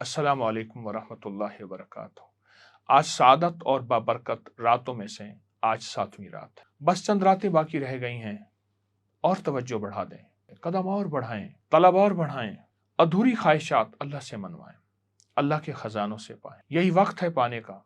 अस्सलामु अलैकुम वरहमतुल्लाहि वबरकातुहू। आज सादत और बाबरकत रातों में से आज 7वीं रात है। बस चंद रातें बाकी रह गई हैं और तवज्जो बढ़ा दें, कदम और बढ़ाएं, तलब और बढ़ाएं, अधूरी ख्वाहिशात अल्लाह से मनवाएं, अल्लाह के खजानों से पाएं। यही वक्त है पाने का,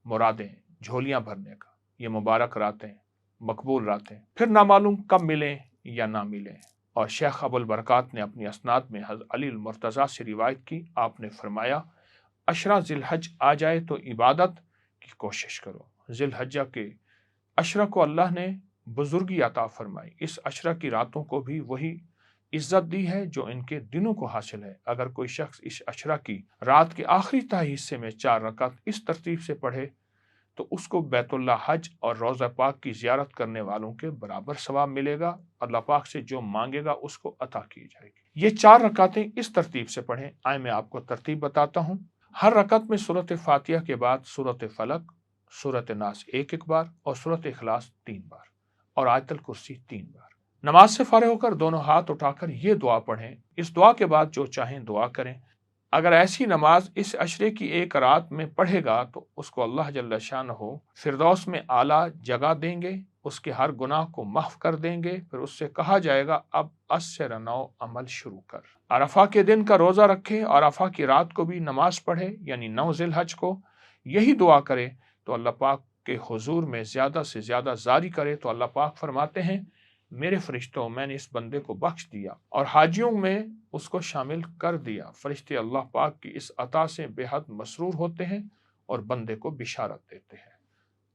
मुरादें झोलियां भरने का। ये मुबारक रातें, मकबूल रातें फिर ना मालूम कब मिलें या ना मिलें। और शेख अबुल बरकात ने अपनी असनाद में हज़रत अली मुर्तज़ा से रिवायत की, आपने फरमाया अशरा ज़िलहज आ जाए तो इबादत की कोशिश करो। ज़िलहज्जा के अशरा को अल्लाह ने बुजुर्गी अता फरमाई। इस अशरा की रातों को भी वही इज्जत दी है जो इनके दिनों को हासिल है। अगर कोई शख्स इस अशरा की रात के आखिरी ताही हिस्से में 4 रकात इस तरतीब से पढ़े तो उसको बैतुल्लाह हज और रोज़ा पाक की ज़ियारत करने वालों के बराबर सवाब मिलेगा। अल्लाह पाक से जो मांगेगा उसको अता की जाएगी। ये 4 रकातें इस तरतीब से पढ़ें। आए मैं आपको तरतीब बताता हूँ। हर रकत में सूरत फातिहा के बाद सूरत फलक, सूरत नास एक बार और सूरत इखलास 3 बार और आयतल कुर्सी 3 बार। नमाज से फारिग होकर दोनों हाथ उठाकर ये दुआ पढ़ें। इस दुआ के बाद जो चाहें दुआ करें। अगर ऐसी नमाज इस अशरे की एक रात में पढ़ेगा तो उसको अल्लाह जल्ल शानहू फिरदौस में आला जगह देंगे, उसके हर गुनाह को माफ कर देंगे। फिर उससे कहा जाएगा अब अस्से नौ अमल शुरू कर। अरफा के दिन का रोजा रखे और अरफा की रात को भी नमाज पढ़े, यानी 9 ज़िलहज को यही दुआ करे तो अल्लाह पाक के हुजूर में ज्यादा से ज्यादा जारी करे तो अल्लाह पाक फरमाते हैं मेरे फरिश्तों मैंने इस बंदे को बख्श दिया और हाजियों में उसको शामिल कर दिया। फरिश्ते अल्लाह पाक की इस अता से बेहद मसरूर होते हैं और बंदे को बिशारत देते हैं।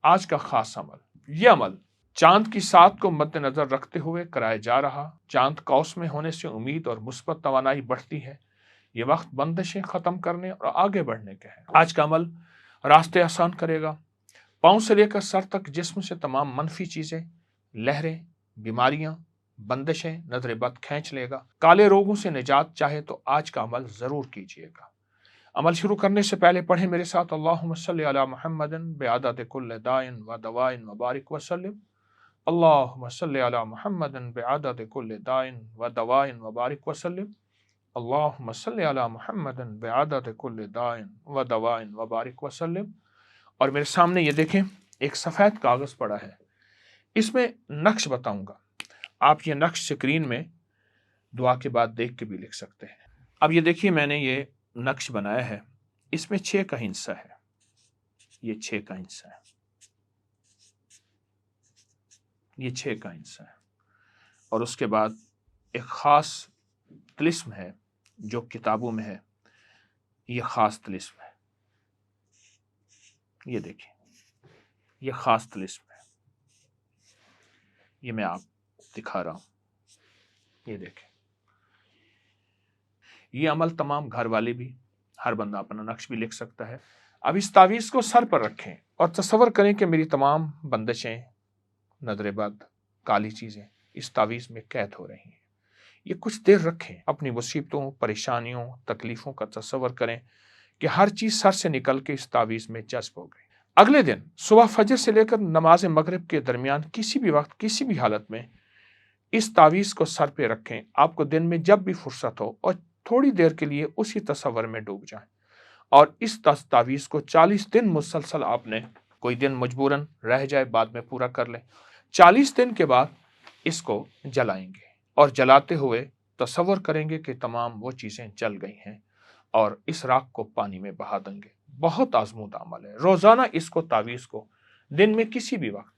आज का खास अमल, यह अमल चांद की सात को मद्देनजर रखते हुए कराया जा रहा। चांद कौस में होने से उम्मीद और मुस्बत तवानाई बढ़ती है। ये वक्त बंदिशें खत्म करने और आगे बढ़ने के हैं। आज का अमल रास्ते आसान करेगा। पांव से लेकर सर तक जिस्म से तमाम मनफी चीजें, लहरें, बीमारियां, बंदिशें, नजर बद खींच लेगा। काले रोगों से निजात चाहे तो आज का अमल जरूर कीजिएगा। अमल शुरू करने से पहले पढ़ें मेरे साथ अल्लाहुम्मा सल्ली अला मुहम्मदिन बिअदद कुल्ल दाइन व दवाइन व बारिक वसल्लम। अल्लाहुम्मा सल्ली अला मुहम्मदिन बिअदद कुल्ल दाइन व दवाइन व बारिक वसल्लम। अल्लाहुम्मा सल्ली अला मुहम्मदिन बिअदद कुल्ल दाइन व दवाइन व बारिक वसल्लम। और मेरे सामने ये देखें, एक सफेद कागज पड़ा है, इसमें नक्श बताऊंगा। आप ये नक्श स्क्रीन में दुआ के बाद देख के भी लिख सकते हैं। अब ये देखिए, मैंने ये नक्श बनाया है, इसमें 6 का हिस्सा है। ये 6 का हिस्सा है, ये 6 का हिस्सा है। और उसके बाद एक खास तिलिस्म है जो किताबों में है। ये खास तिलिस्म है, ये देखिए, ये खास तिलिस्म है। ये मैं आप दिखा रहा हूं, ये देखें। ये अमल तमाम घर वाले भी, हर बंदा अपना नक्श भी लिख सकता है। अब इस तावीज़ को सर पर रखें और तसव्वुर करें कि मेरी तमाम बंदिशें, नजर बद, काली चीज़ें इस तावीज़ में कैद हो रही हैं। ये कुछ देर रखें, अपनी मुसीबतों, परेशानियों, तकलीफ़ों का तसव्वुर करें कि हर चीज़ सर से निकल के इस तावीज़ में जज्ब हो गई। अगले दिन सुबह फजर से लेकर नमाज मगरिब के दरमियान किसी भी वक्त, किसी भी हालत में इस तावीज़ को सर पे रखें। आपको दिन में जब भी फुर्सत हो और थोड़ी देर के लिए उसी तसव्वुर में डूब जाएं और इस तावीज़ को 40 दिन मुसलसल, आपने कोई दिन मजबूरन रह जाए बाद में पूरा कर लें। 40 दिन के बाद इसको जलाएंगे और जलाते हुए तसव्वुर करेंगे कि तमाम वो चीज़ें जल गई हैं और इस राख को पानी में बहा देंगे। बहुत आजमूदा अमल है। रोज़ाना इसको, तावीज़ को दिन में किसी भी वक्त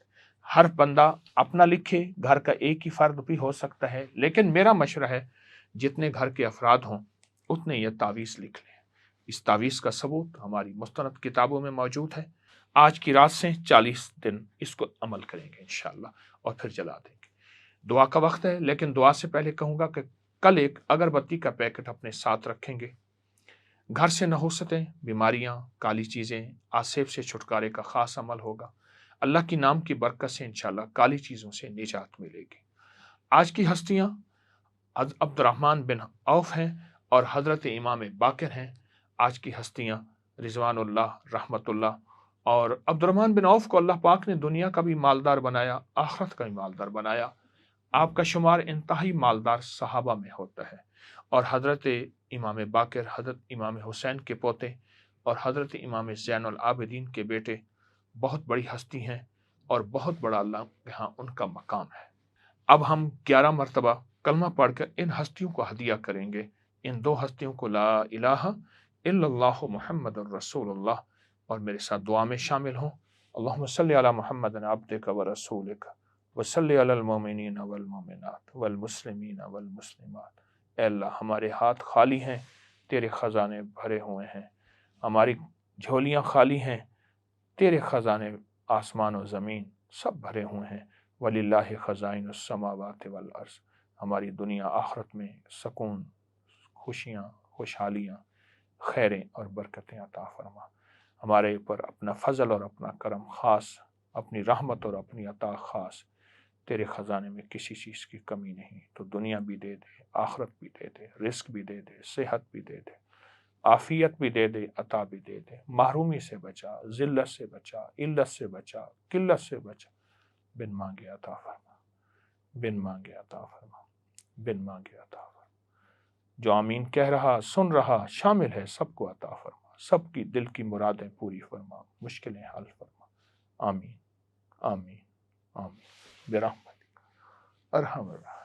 हर बंदा अपना लिखे। घर का एक ही फर्द भी हो सकता है, लेकिन मेरा मशवरा है जितने घर के अफराद हों उतने ये तावीज़ लिख लें। इस तावीज़ का सबूत हमारी मुस्तनद किताबों में मौजूद है। आज की रात से 40 दिन इसको अमल करेंगे इंशाअल्लाह और फिर जला देंगे। दुआ का वक्त है, लेकिन दुआ से पहले कहूँगा कि कल एक अगरबत्ती का पैकेट अपने साथ रखेंगे। घर से नहुसतें, बीमारियां, काली चीज़ें, आसेब से छुटकारे का खास अमल होगा। अल्लाह की नाम की बरकत से इंशाअल्लाह काली चीज़ों से निजात मिलेगी। आज की हस्तियाँ अब्दुर्रहमान बिन औफ हैं और हज़रत इमाम बाकिर हैं। आज की हस्तियाँ रिजवानुल्लाह, रहमतुल्लाह। और अब्दुर्रहमान बिन औफ को अल्लाह पाक ने दुनिया का भी मालदार बनाया, आखिरत का भी मालदार बनाया। आपका शुमार इंतहाई मालदार सहाबा में होता है। اور حضرت امام باقر، حضرت امام حسین کے پوتے اور حضرت امام زین العابدین کے بیٹے بہت بڑی ہستی ہیں اور بہت بڑا اللہ کے ہاں ان کا مقام ہے۔ اب ہم 11 مرتبہ کلمہ پڑھ کر ان ہستیوں کو ہدیہ کریں گے، ان دو ہستیوں کو، لا الہ الا اللہ محمد الرسول اللہ، اور میرے ساتھ دعا میں شامل ہوں۔ اللہم صلی علی محمد عبدک ورسولک وصلی علی المومنین والمومنات والمسلمین والمسلمات۔ اے اللہ، ہمارے ہاتھ خالی ہیں، تیرے خزانے بھرے ہوئے ہیں، ہماری جھولیاں خالی ہیں، تیرے خزانے آسمان و زمین سب بھرے ہوئے ہیں۔ وَلِلَّهِ خَزَائِنُ السَّمَاوَاتِ وَالْأَرْضِ، ہماری دنیا آخرت میں سکون، خوشیاں، خوشحالیاں، خیریں اور برکتیں عطا فرما۔ ہمارے اوپر اپنا فضل اور اپنا کرم خاص، اپنی رحمت اور اپنی عطا خاص۔ تیرے خزانے میں کسی چیز کی کمی نہیں، تو دنیا بھی دے دے، آخرت بھی دے دے، رزق بھی دے دے، صحت بھی دے دے، عافیت بھی دے دے، عطا بھی دے دے، محرومی سے بچا، ذلت سے بچا، علت سے بچا، قلت سے بچا، بن مانگے عطا فرما، بن مانگے عطا فرما، بن مانگے عطا فرما۔ جو آمین کہہ رہا، سن رہا، شامل ہے، سب کو عطا فرما، سب کی دل کی مرادیں پوری فرما، مشکلیں حل فرما۔ آمین آمین آمین برحمتک ارحم الراحمین۔